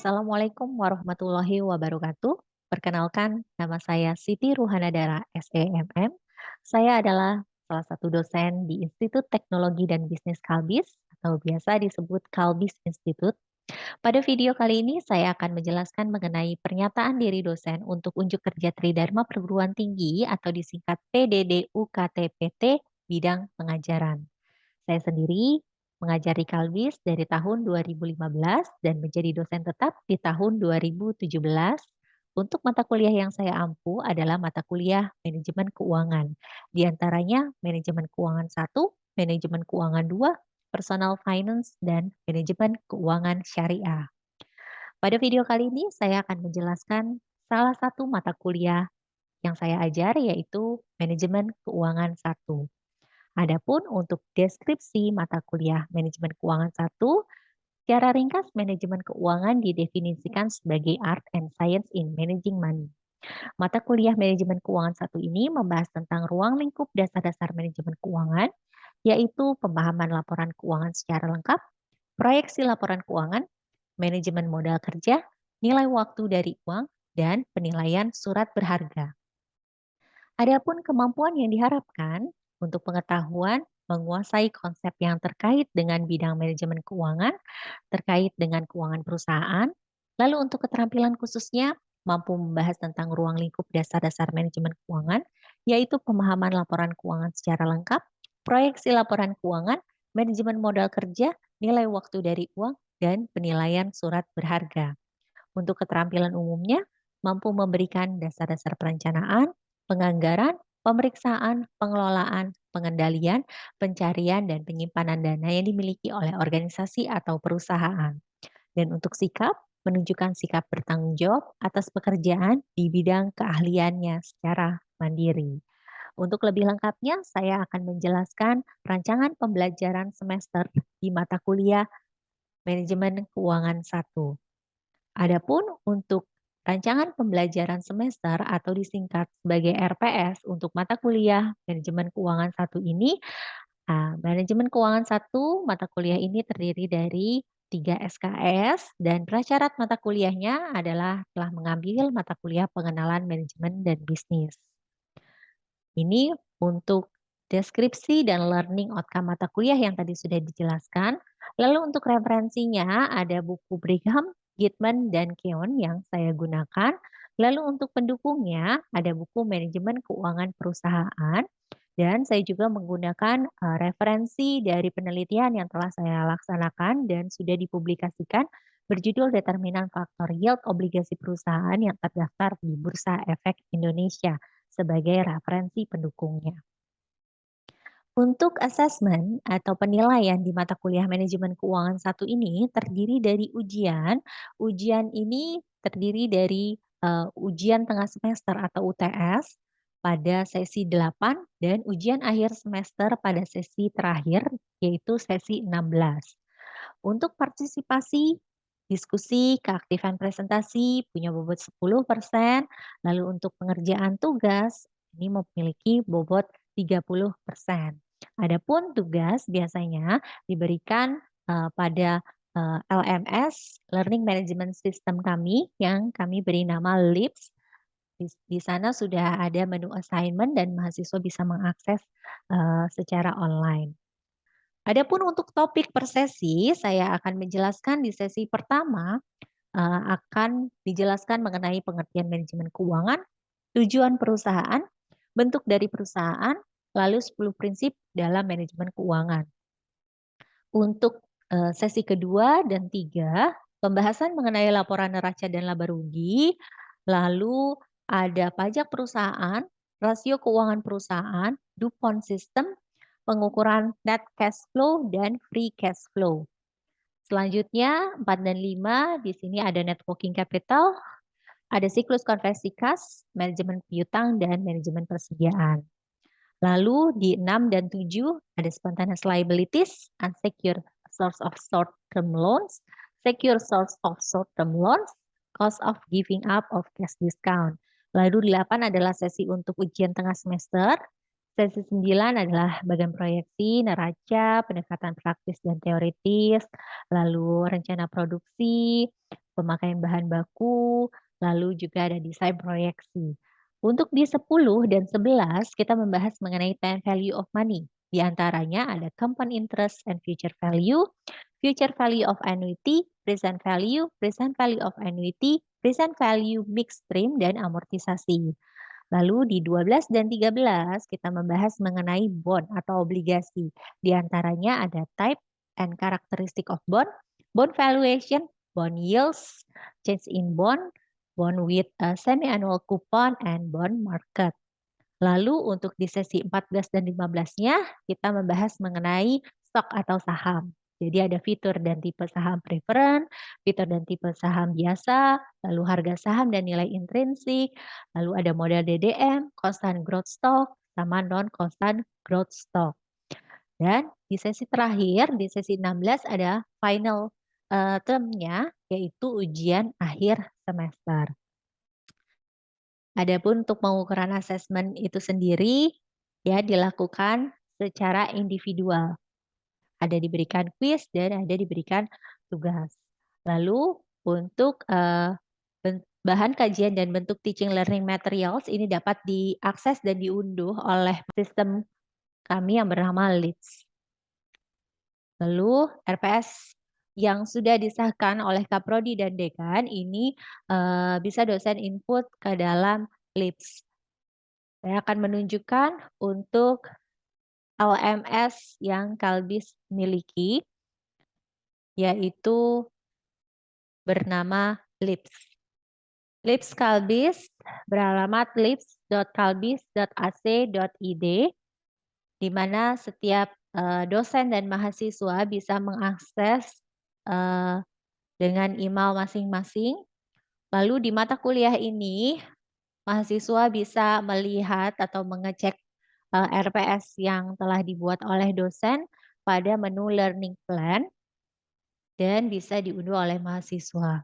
Assalamualaikum warahmatullahi wabarakatuh. Perkenalkan, nama saya Siti Ruhanadara, SEMM. Saya adalah salah satu dosen di Institut Teknologi dan Bisnis Kalbis, atau biasa disebut Kalbis Institute. Pada video kali ini, saya akan menjelaskan mengenai pernyataan diri dosen untuk unjuk kerja Tridharma Perguruan Tinggi atau disingkat PDD-UKT-PT bidang pengajaran. Saya sendiri mengajar di Kalbis dari tahun 2015 dan menjadi dosen tetap di tahun 2017. Untuk mata kuliah yang saya ampu adalah mata kuliah manajemen keuangan. Di antaranya manajemen keuangan 1, manajemen keuangan 2, personal finance, dan manajemen keuangan syariah. Pada video kali ini saya akan menjelaskan salah satu mata kuliah yang saya ajar yaitu manajemen keuangan 1. Adapun untuk deskripsi mata kuliah manajemen keuangan 1, secara ringkas manajemen keuangan didefinisikan sebagai Art and Science in Managing Money. Mata kuliah manajemen keuangan 1 ini membahas tentang ruang lingkup dasar-dasar manajemen keuangan, yaitu pemahaman laporan keuangan secara lengkap, proyeksi laporan keuangan, manajemen modal kerja, nilai waktu dari uang, dan penilaian surat berharga. Adapun kemampuan yang diharapkan untuk pengetahuan menguasai konsep yang terkait dengan bidang manajemen keuangan, terkait dengan keuangan perusahaan, lalu untuk keterampilan khususnya mampu membahas tentang ruang lingkup dasar-dasar manajemen keuangan, yaitu pemahaman laporan keuangan secara lengkap, proyeksi laporan keuangan, manajemen modal kerja, nilai waktu dari uang, dan penilaian surat berharga. Untuk keterampilan umumnya, mampu memberikan dasar-dasar perencanaan, penganggaran, pemeriksaan, pengelolaan, pengendalian, pencarian, dan penyimpanan dana yang dimiliki oleh organisasi atau perusahaan. Dan untuk sikap, menunjukkan sikap bertanggung jawab atas pekerjaan di bidang keahliannya secara mandiri. Untuk lebih lengkapnya, saya akan menjelaskan rancangan pembelajaran semester di mata kuliah Manajemen Keuangan 1. Adapun untuk rancangan pembelajaran semester atau disingkat sebagai RPS untuk mata kuliah Manajemen Keuangan 1 ini, Manajemen Keuangan 1 mata kuliah ini terdiri dari 3 SKS dan prasyarat mata kuliahnya adalah telah mengambil mata kuliah pengenalan manajemen dan bisnis. Ini untuk deskripsi dan learning outcome mata kuliah yang tadi sudah dijelaskan. Lalu untuk referensinya ada buku Brigham, Gitman, dan Keown yang saya gunakan. Lalu untuk pendukungnya ada buku Manajemen Keuangan Perusahaan. Dan saya juga menggunakan referensi dari penelitian yang telah saya laksanakan dan sudah dipublikasikan berjudul Determinan Faktor Yield Obligasi Perusahaan yang terdaftar di Bursa Efek Indonesia sebagai referensi pendukungnya. Untuk asesmen atau penilaian di mata kuliah manajemen keuangan 1 ini terdiri dari ujian. Ujian ini terdiri dari ujian tengah semester atau UTS pada sesi 8 dan ujian akhir semester pada sesi terakhir yaitu sesi 16. Untuk partisipasi, diskusi, keaktifan presentasi punya bobot 10%, lalu untuk pengerjaan tugas ini memiliki bobot 30%. Adapun tugas biasanya diberikan pada LMS, Learning Management System kami yang kami beri nama LIPS. Di sana sudah ada menu assignment dan mahasiswa bisa mengakses secara online. Adapun untuk topik per sesi, saya akan menjelaskan di sesi pertama akan dijelaskan mengenai pengertian manajemen keuangan, tujuan perusahaan, bentuk dari perusahaan, lalu 10 prinsip dalam manajemen keuangan. Untuk sesi kedua dan tiga, pembahasan mengenai laporan neraca dan laba rugi, lalu ada pajak perusahaan, rasio keuangan perusahaan, DuPont System, pengukuran net cash flow dan free cash flow. Selanjutnya 4 dan 5 di sini ada net working capital, ada siklus konversi kas, manajemen piutang dan manajemen persediaan. Lalu di 6 dan 7 ada spontaneous liabilities, unsecured source of short-term loans, secure source of short-term loans, cost of giving up of cash discount. Lalu 8 adalah sesi untuk ujian tengah semester. Sesi 9 adalah bagian proyeksi, neraca, pendekatan praktis dan teoritis, lalu rencana produksi, pemakaian bahan baku, lalu juga ada desain proyeksi. Untuk di 10 dan 11 kita membahas mengenai 10 value of money. Di antaranya ada compound interest and future value of annuity, present value of annuity, present value mixed stream, dan amortisasi. Lalu di 12 dan 13 kita membahas mengenai bond atau obligasi. Di antaranya ada type and characteristic of bond, bond valuation, bond yields, change in bond, bond with a semi-annual coupon, and bond market. Lalu untuk di sesi 14 dan 15-nya kita membahas mengenai stok atau saham. Jadi ada fitur dan tipe saham preferen, fitur dan tipe saham biasa, lalu harga saham dan nilai intrinsik, lalu ada model DDM, constant growth stock, sama non constant growth stock. Dan di sesi terakhir, di sesi 16 ada final term-nya, yaitu ujian akhir semester. Adapun untuk pengukuran asesmen itu sendiri ya dilakukan secara individual. Ada diberikan kuis dan ada diberikan tugas. Lalu untuk bahan kajian dan bentuk teaching learning materials ini dapat diakses dan diunduh oleh sistem kami yang bernama LEADS. Lalu RPS yang sudah disahkan oleh Kaprodi dan Dekan ini bisa dosen input ke dalam LEADS. Saya akan menunjukkan untuk LMS yang Kalbis miliki, yaitu bernama LIPS. LIPS Kalbis beralamat lips.kalbis.ac.id, di mana setiap dosen dan mahasiswa bisa mengakses dengan email masing-masing. Lalu di mata kuliah ini, mahasiswa bisa melihat atau mengecek RPS yang telah dibuat oleh dosen pada menu Learning Plan dan bisa diunduh oleh mahasiswa.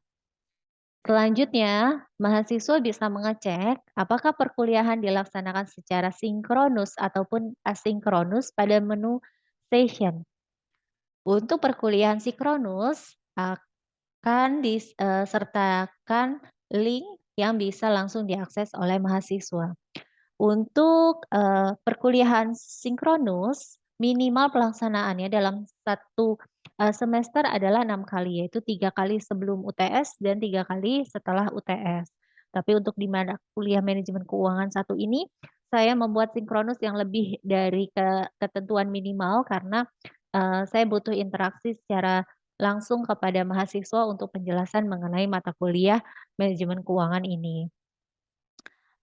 Selanjutnya, mahasiswa bisa mengecek apakah perkuliahan dilaksanakan secara sinkronus ataupun asinkronus pada menu Session. Untuk perkuliahan sinkronus akan disertakan link yang bisa langsung diakses oleh mahasiswa. Untuk perkuliahan sinkronus, minimal pelaksanaannya dalam satu semester adalah 6 kali, yaitu 3 kali sebelum UTS dan 3 kali setelah UTS. Tapi untuk di mata kuliah manajemen keuangan 1 ini, saya membuat sinkronus yang lebih dari ketentuan minimal karena saya butuh interaksi secara langsung kepada mahasiswa untuk penjelasan mengenai mata kuliah manajemen keuangan ini.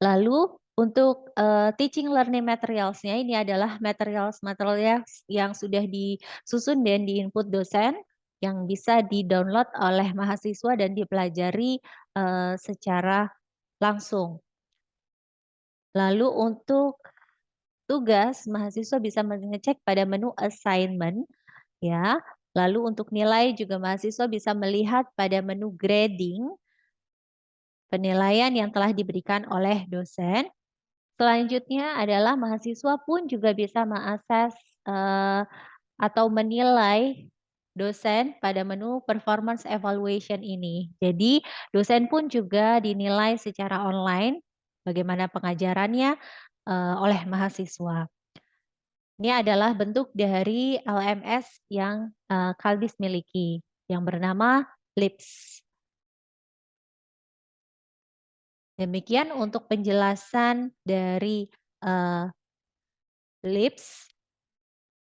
Lalu untuk teaching learning materials-nya ini adalah materials yang sudah disusun dan di-input dosen yang bisa di-download oleh mahasiswa dan dipelajari secara langsung. Lalu untuk tugas, mahasiswa bisa mengecek pada menu assignment ya. Lalu untuk nilai juga mahasiswa bisa melihat pada menu grading, penilaian yang telah diberikan oleh dosen. Selanjutnya adalah mahasiswa pun juga bisa mengakses atau menilai dosen pada menu performance evaluation ini. Jadi dosen pun juga dinilai secara online bagaimana pengajarannya oleh mahasiswa. Ini adalah bentuk dari LMS yang Kalbis miliki yang bernama LIPS. Demikian untuk penjelasan dari LIPS.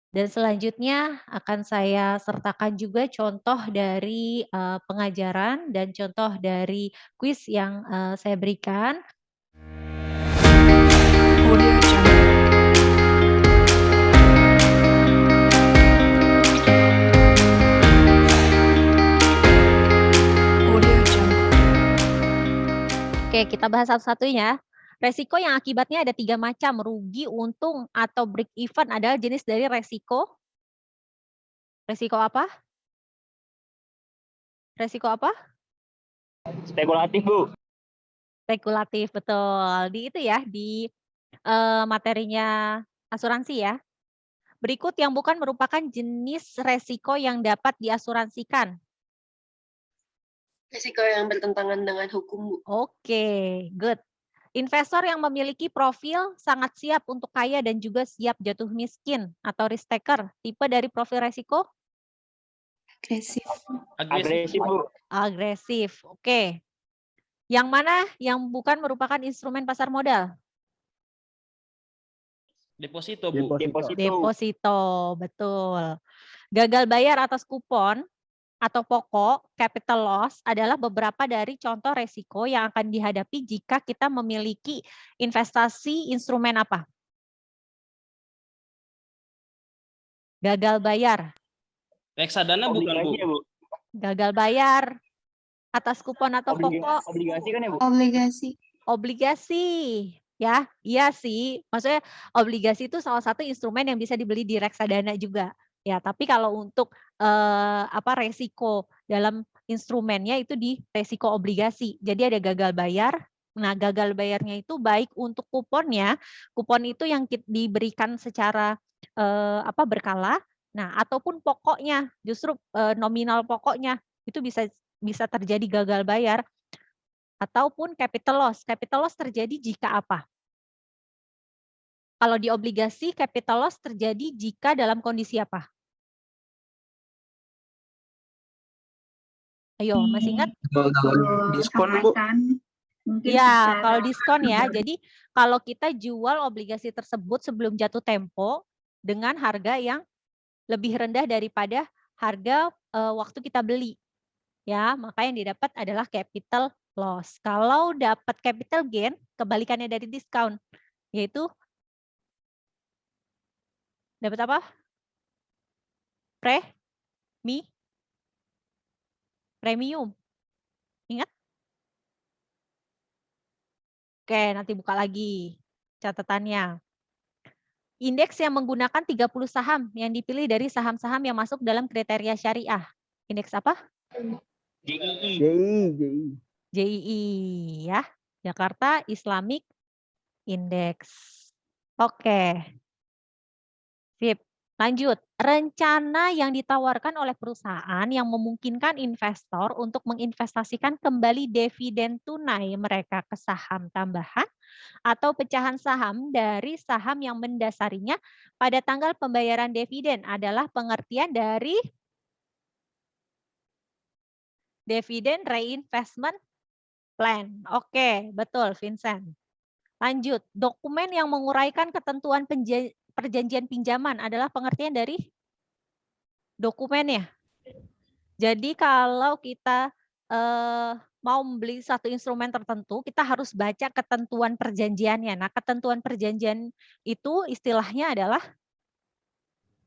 Dan selanjutnya akan saya sertakan juga contoh dari pengajaran dan contoh dari kuis yang saya berikan. Oke, kita bahas satu-satunya. Resiko yang akibatnya ada 3 macam, rugi, untung, atau break even adalah jenis dari resiko. Resiko apa? Resiko apa? Spekulatif, Bu. Spekulatif, betul. Di itu ya, di materinya asuransi ya. Berikut yang bukan merupakan jenis resiko yang dapat diasuransikan. Risiko yang bertentangan dengan hukum, Bu. Oke, good. Investor yang memiliki profil sangat siap untuk kaya dan juga siap jatuh miskin atau risk taker. Tipe dari profil resiko? Agresif. Agresif, Bu. Agresif. Oke. Yang mana yang bukan merupakan instrumen pasar modal? Deposito, Bu. Deposito, betul. Gagal bayar atas kupon atau pokok, capital loss adalah beberapa dari contoh resiko yang akan dihadapi jika kita memiliki investasi instrumen apa? Gagal bayar. Reksadana bukan, Bu. Obligasi ya, Bu? Gagal bayar atas kupon atau pokok. Obligasi kan ya, Bu? Obligasi. Obligasi. Ya, iya sih. Maksudnya obligasi itu salah satu instrumen yang bisa dibeli di reksadana juga. Ya, tapi kalau untuk resiko dalam instrumennya itu di resiko obligasi. Jadi ada gagal bayar. Nah, gagal bayarnya itu baik untuk kuponnya. Kupon itu yang diberikan secara berkala. Nah, ataupun pokoknya, justru nominal pokoknya itu bisa terjadi gagal bayar. Ataupun capital loss. Capital loss terjadi jika apa? Kalau di obligasi, capital loss terjadi jika dalam kondisi apa? Ayo, masih ingat? Diskon, Bu. Ya, kalau diskon ya. Jadi kalau kita jual obligasi tersebut sebelum jatuh tempo dengan harga yang lebih rendah daripada harga waktu kita beli. Ya, maka yang didapat adalah capital loss. Kalau dapat capital gain, kebalikannya dari diskon, yaitu dapat apa? Premium. Ingat? Oke, nanti buka lagi catatannya. Indeks yang menggunakan 30 saham yang dipilih dari saham-saham yang masuk dalam kriteria syariah. Indeks apa? JII. JII ya. Jakarta Islamic Index. Oke. Sip. Lanjut. Rencana yang ditawarkan oleh perusahaan yang memungkinkan investor untuk menginvestasikan kembali dividen tunai mereka ke saham tambahan atau pecahan saham dari saham yang mendasarinya pada tanggal pembayaran dividen adalah pengertian dari dividen reinvestment plan. Oke, betul Vincent. Lanjut, dokumen yang menguraikan ketentuan perjanjian pinjaman adalah pengertian dari dokumen ya. Jadi kalau kita mau membeli satu instrumen tertentu, kita harus baca ketentuan perjanjiannya. Nah, ketentuan perjanjian itu istilahnya adalah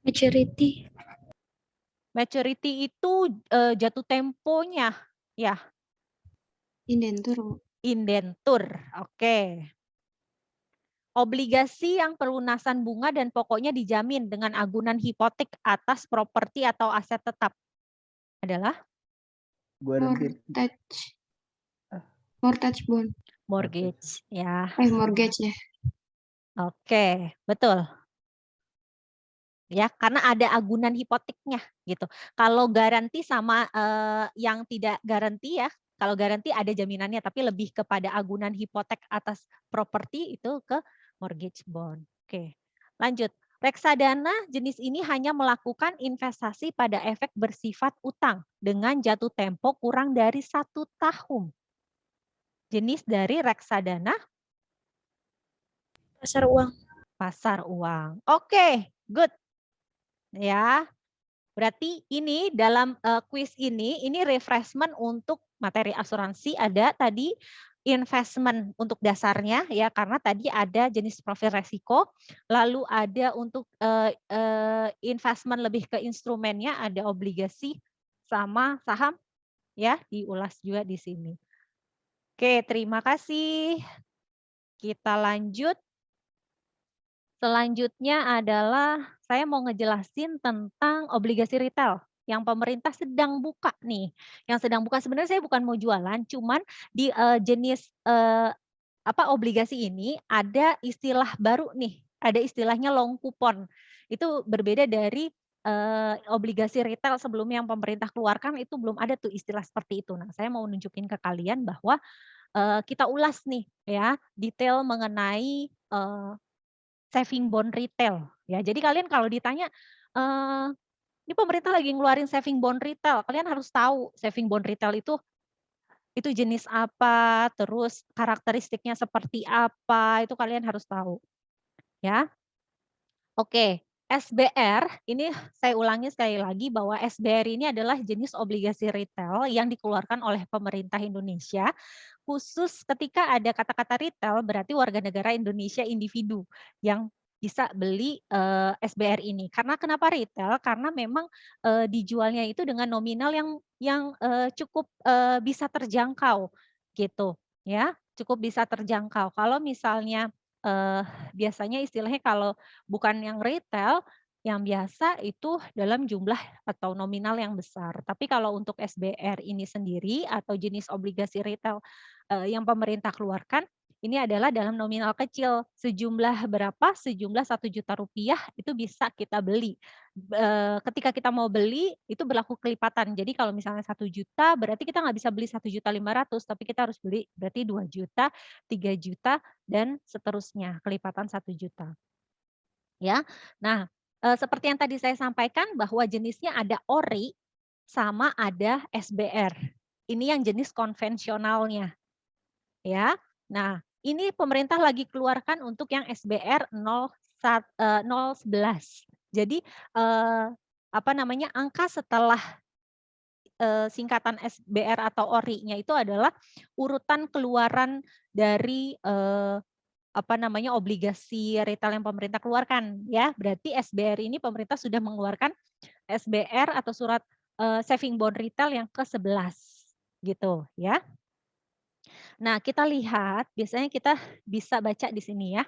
Maturity. maturity itu jatuh temponya, ya. Indentur. Indentur, oke. Obligasi yang pelunasan bunga dan pokoknya dijamin dengan agunan hipotek atas properti atau aset tetap adalah Mortgage bond. mortgage, ya. Mortgage ya. Oke, betul. Ya, karena ada agunan hipoteknya gitu. Kalau garansi sama yang tidak garansi ya, kalau garansi ada jaminannya tapi lebih kepada agunan hipotek atas properti itu ke mortgage bond. Oke. Lanjut. Reksadana jenis ini hanya melakukan investasi pada efek bersifat utang dengan jatuh tempo kurang dari 1 tahun. Jenis dari reksadana Pasar uang. pasar uang. Oke, good. Ya. Berarti ini dalam kuis ini refreshment untuk materi asuransi ada tadi investment untuk dasarnya ya karena tadi ada jenis profil resiko, lalu ada untuk investment lebih ke instrumennya ada obligasi sama saham ya diulas juga di sini. Oke, terima kasih. Kita lanjut. Selanjutnya adalah saya mau ngejelasin tentang obligasi retail yang pemerintah sedang buka nih. Yang sedang buka sebenarnya saya bukan mau jualan, cuman di jenis obligasi ini ada istilah baru nih, ada istilahnya long coupon. Itu berbeda dari obligasi retail sebelumnya yang pemerintah keluarkan itu belum ada tuh istilah seperti itu. Nah, saya mau nunjukin ke kalian bahwa kita ulas nih ya detail mengenai saving bond retail ya. Jadi kalian kalau ditanya ini pemerintah lagi ngeluarin saving bond retail, kalian harus tahu saving bond retail itu jenis apa, terus karakteristiknya seperti apa, itu kalian harus tahu ya. Oke, SBR ini saya ulangi sekali lagi bahwa SBR ini adalah jenis obligasi retail yang dikeluarkan oleh pemerintah Indonesia khusus ketika ada kata-kata retail berarti warga negara Indonesia individu yang bisa beli SBR ini. Karena kenapa retail? Karena memang dijualnya itu dengan nominal yang cukup bisa terjangkau gitu ya, cukup bisa terjangkau. Kalau misalnya biasanya istilahnya kalau bukan yang retail, yang biasa itu dalam jumlah atau nominal yang besar. Tapi kalau untuk SBR ini sendiri atau jenis obligasi retail yang pemerintah keluarkan, ini adalah dalam nominal kecil. Sejumlah berapa? Sejumlah Rp1.000.000 itu bisa kita beli. Ketika kita mau beli, itu berlaku kelipatan. Jadi kalau misalnya 1 juta, berarti kita nggak bisa beli 1.500.000, tapi kita harus beli berarti 2 juta, 3 juta, dan seterusnya, kelipatan 1 juta. Ya, nah seperti yang tadi saya sampaikan bahwa jenisnya ada ORI sama ada SBR. Ini yang jenis konvensionalnya. Ya, nah ini pemerintah lagi keluarkan untuk yang SBR 011. Jadi apa namanya angka setelah singkatan SBR atau ORI-nya itu adalah urutan keluaran dari apa namanya obligasi retail yang pemerintah keluarkan ya. Berarti SBR ini pemerintah sudah mengeluarkan SBR atau surat saving bond retail yang ke-11 gitu ya. Nah, kita lihat biasanya kita bisa baca di sini ya.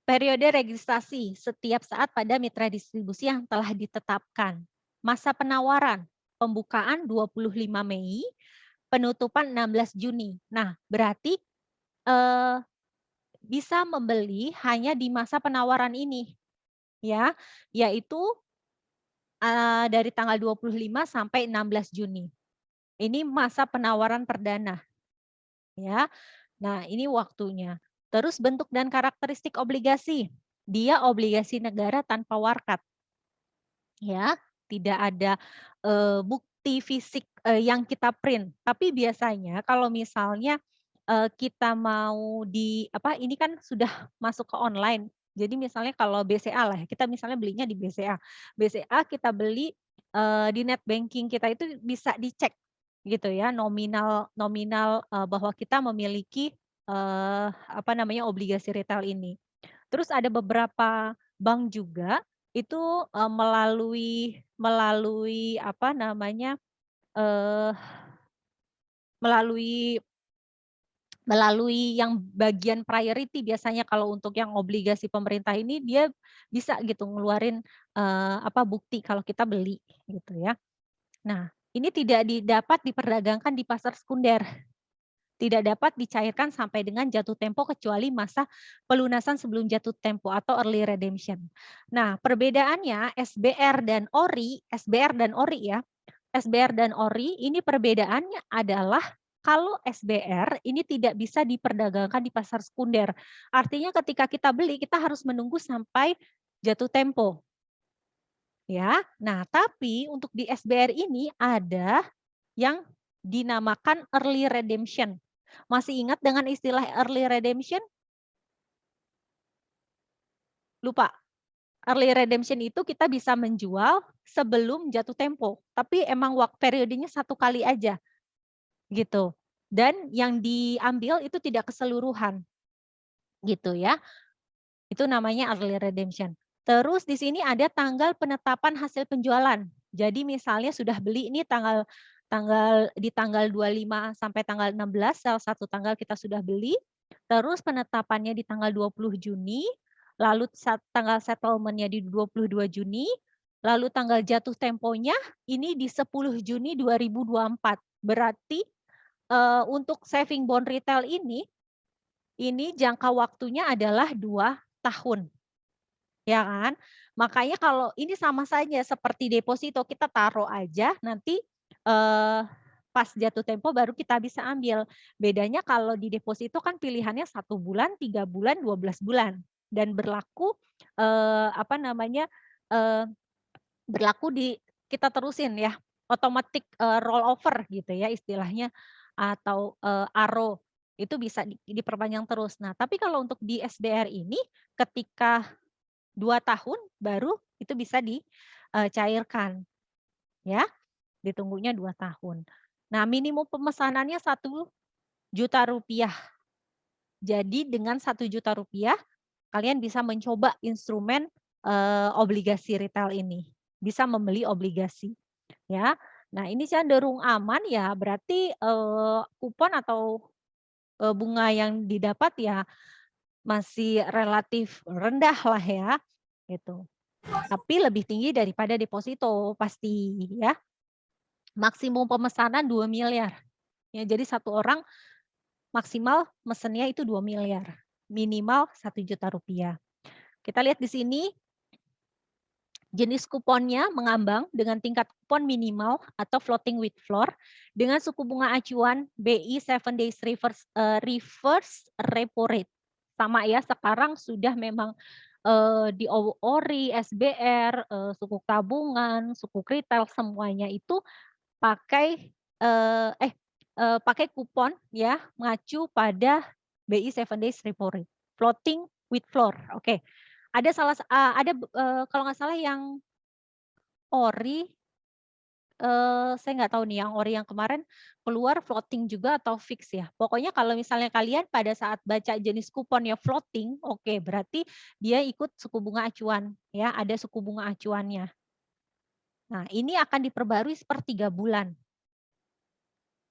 Periode registrasi setiap saat pada mitra distribusi yang telah ditetapkan. Masa penawaran pembukaan 25 Mei, penutupan 16 Juni. Nah, berarti bisa membeli hanya di masa penawaran ini ya, yaitu dari tanggal 25 sampai 16 Juni. Ini masa penawaran perdana ya. Nah, ini waktunya. Terus bentuk dan karakteristik obligasi. Dia obligasi negara tanpa warkat. Ya, tidak ada bukti fisik yang kita print. Tapi biasanya kalau misalnya kita mau ini kan sudah masuk ke online. Jadi misalnya kalau BCA lah, kita misalnya belinya di BCA. BCA kita beli di net banking kita itu bisa dicek gitu ya nominal bahwa kita memiliki apa namanya obligasi retail ini. Terus ada beberapa bank juga itu melalui apa namanya melalui yang bagian priority biasanya kalau untuk yang obligasi pemerintah ini dia bisa gitu ngeluarin apa bukti kalau kita beli gitu ya. Nah, ini tidak dapat diperdagangkan di pasar sekunder. Tidak dapat dicairkan sampai dengan jatuh tempo kecuali masa pelunasan sebelum jatuh tempo atau early redemption. Nah, perbedaannya SBR dan ORI ya. SBR dan ORI ini perbedaannya adalah kalau SBR ini tidak bisa diperdagangkan di pasar sekunder. Artinya ketika kita beli kita harus menunggu sampai jatuh tempo. Ya. Nah, tapi untuk di SBR ini ada yang dinamakan early redemption. Masih ingat dengan istilah early redemption? Lupa. Early redemption itu kita bisa menjual sebelum jatuh tempo, tapi emang periodenya 1 kali aja. Gitu. Dan yang diambil itu tidak keseluruhan. Gitu ya. Itu namanya early redemption. Terus di sini ada tanggal penetapan hasil penjualan. Jadi misalnya sudah beli ini di tanggal 25 sampai tanggal 16, salah satu tanggal kita sudah beli. Terus penetapannya di tanggal 20 Juni, lalu tanggal settlement-nya di 22 Juni, lalu tanggal jatuh temponya ini di 10 Juni 2024. Berarti untuk saving bond retail ini jangka waktunya adalah 2 tahun. ya kan? Makanya kalau ini sama saja seperti deposito, kita taruh aja nanti pas jatuh tempo baru kita bisa ambil. Bedanya kalau di deposito kan pilihannya 1 bulan, 3 bulan, 12 bulan dan berlaku berlaku kita terusin ya, otomatis roll over gitu ya istilahnya atau ARO itu bisa diperpanjang terus. Nah, tapi kalau untuk di SBR ini ketika 2 tahun baru itu bisa dicairkan ya, ditunggunya 2 tahun. Nah, minimum pemesanannya 1 juta rupiah. Jadi dengan 1 juta rupiah kalian bisa mencoba instrumen obligasi retail ini, bisa membeli obligasi ya. Nah, ini cenderung aman ya, berarti kupon atau bunga yang didapat ya masih relatif rendah lah ya, gitu. Tapi lebih tinggi daripada deposito pasti ya. Maksimum pemesanan 2 miliar. Ya, jadi 1 orang maksimal mesennya itu 2 miliar. Minimal 1 juta rupiah. Kita lihat di sini jenis kuponnya mengambang dengan tingkat kupon minimal atau floating with floor dengan suku bunga acuan BI 7 days reverse repo rate. Sama ya, sekarang sudah memang di ORI, SBR, sukuk tabungan, sukuk retail semuanya itu pakai pakai kupon ya mengacu pada BI 7 days repo rate, floating with floor. Oke. Ada kalau nggak salah yang ORI saya nggak tahu nih yang ORI yang kemarin keluar floating juga atau fix ya. Pokoknya kalau misalnya kalian pada saat baca jenis kuponnya floating, oke, berarti dia ikut suku bunga acuan ya, ada suku bunga acuannya. Nah, ini akan diperbarui per 3 bulan.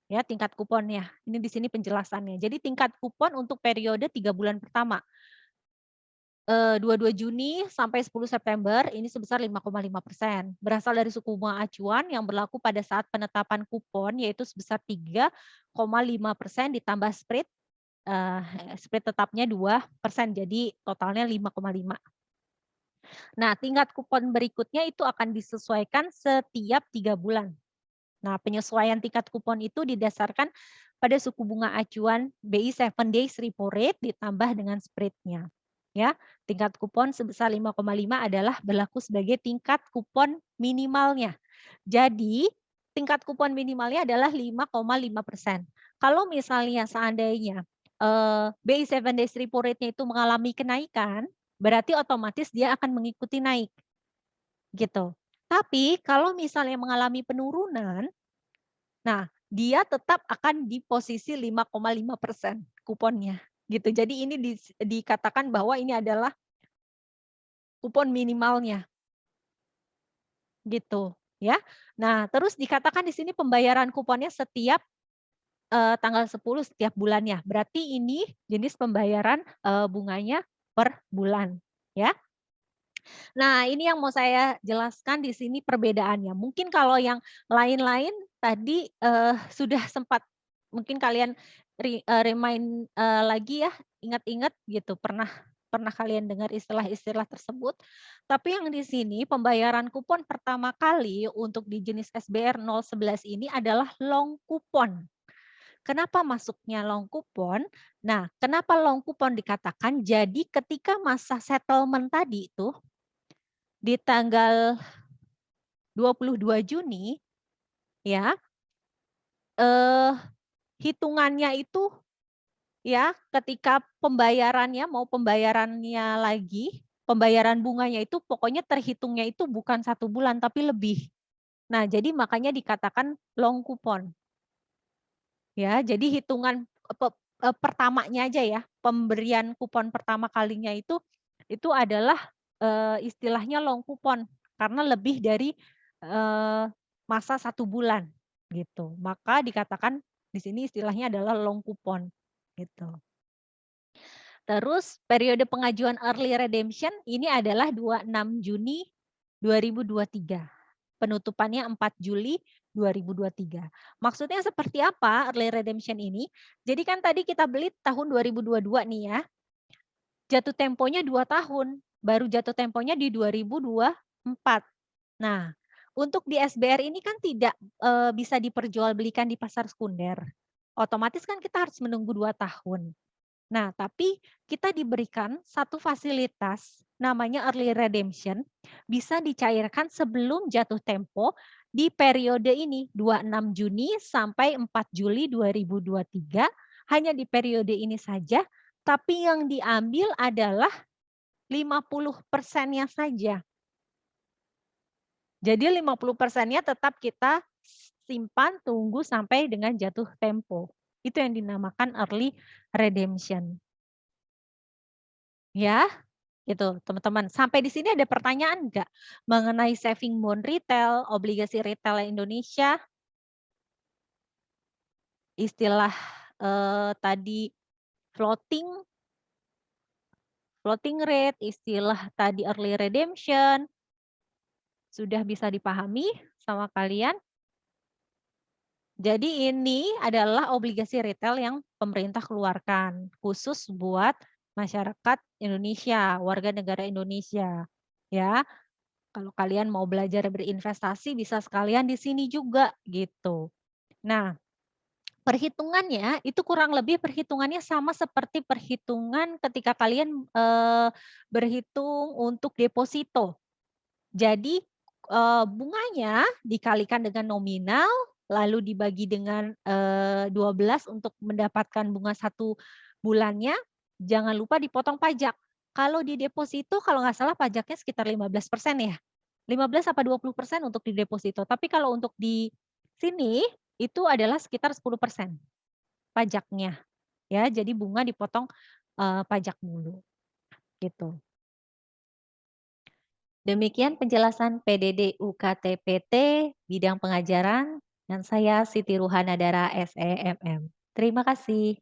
Ya, tingkat kuponnya. Ini di sini penjelasannya. Jadi tingkat kupon untuk periode 3 bulan pertama. 22 Juni sampai 10 September ini sebesar 5,5%. Berasal dari suku bunga acuan yang berlaku pada saat penetapan kupon yaitu sebesar 3,5% ditambah spread. Spread tetapnya 2%, jadi totalnya 5,5. Nah, tingkat kupon berikutnya itu akan disesuaikan setiap 3 bulan. Nah, penyesuaian tingkat kupon itu didasarkan pada suku bunga acuan BI 7 days repo rate ditambah dengan spread-nya. Ya, tingkat kupon sebesar 5,5 adalah berlaku sebagai tingkat kupon minimalnya. Jadi, tingkat kupon minimalnya adalah 5,5%. Kalau misalnya seandainya BI 7 days repo rate-nya itu mengalami kenaikan, berarti otomatis dia akan mengikuti naik. Gitu. Tapi kalau misalnya mengalami penurunan, nah dia tetap akan di posisi 5,5% kuponnya. Gitu. Jadi ini dikatakan bahwa ini adalah kupon minimalnya. Gitu, ya. Nah, terus dikatakan di sini pembayaran kuponnya setiap tanggal 10 setiap bulannya. Berarti ini jenis pembayaran bunganya per bulan, ya. Nah, ini yang mau saya jelaskan di sini perbedaannya. Mungkin kalau yang lain-lain tadi sudah sempat mungkin kalian remind lagi ya, ingat-ingat gitu, pernah kalian dengar istilah-istilah tersebut. Tapi yang di sini pembayaran kupon pertama kali untuk di jenis SBR 011 ini adalah long kupon. Kenapa masuknya long kupon? Nah, kenapa long kupon dikatakan? Jadi ketika masa settlement tadi itu di tanggal 22 Juni ya, hitungannya itu ya ketika pembayarannya pembayaran bunganya itu pokoknya terhitungnya itu bukan 1 bulan tapi lebih. Nah, jadi makanya dikatakan long kupon. Ya, jadi hitungan pertamanya aja ya, pemberian kupon pertama kalinya itu adalah istilahnya long kupon karena lebih dari masa 1 bulan gitu. Maka dikatakan di sini istilahnya adalah long kupon gitu. Terus periode pengajuan early redemption ini adalah 26 Juni 2023. Penutupannya 4 Juli 2023. Maksudnya seperti apa early redemption ini? Jadi kan tadi kita beli tahun 2022 nih ya. Jatuh temponya 2 tahun. baru jatuh temponya di 2024. Nah, untuk di SBR ini kan tidak bisa diperjualbelikan di pasar sekunder. Otomatis kan kita harus menunggu 2 tahun. Nah, tapi kita diberikan satu fasilitas namanya early redemption, bisa dicairkan sebelum jatuh tempo di periode ini 26 Juni sampai 4 Juli 2023, hanya di periode ini saja, tapi yang diambil adalah 50%-nya saja. Jadi 50%-nya tetap kita simpan, tunggu sampai dengan jatuh tempo. Itu yang dinamakan early redemption. Ya, gitu teman-teman. Sampai di sini ada pertanyaan enggak mengenai saving bond retail, obligasi retail Indonesia? Istilah tadi floating rate, istilah tadi early redemption, sudah bisa dipahami sama kalian? Jadi ini adalah obligasi retail yang pemerintah keluarkan khusus buat masyarakat Indonesia, warga negara Indonesia. Ya, kalau kalian mau belajar berinvestasi bisa sekalian di sini juga gitu. Nah, perhitungannya itu kurang lebih perhitungannya sama seperti perhitungan ketika kalian berhitung untuk deposito. Jadi bunganya dikalikan dengan nominal, lalu dibagi dengan 12 untuk mendapatkan bunga 1 bulannya, jangan lupa dipotong pajak. Kalau di deposito kalau nggak salah pajaknya sekitar 15% ya. 15 apa 20% untuk di deposito. Tapi kalau untuk di sini itu adalah sekitar 10% pajaknya. Ya, jadi bunga dipotong pajak dulu. Gitu. Demikian penjelasan PDD UKT-PT bidang pengajaran dan saya Siti Ruhanadara SEMM. Terima kasih.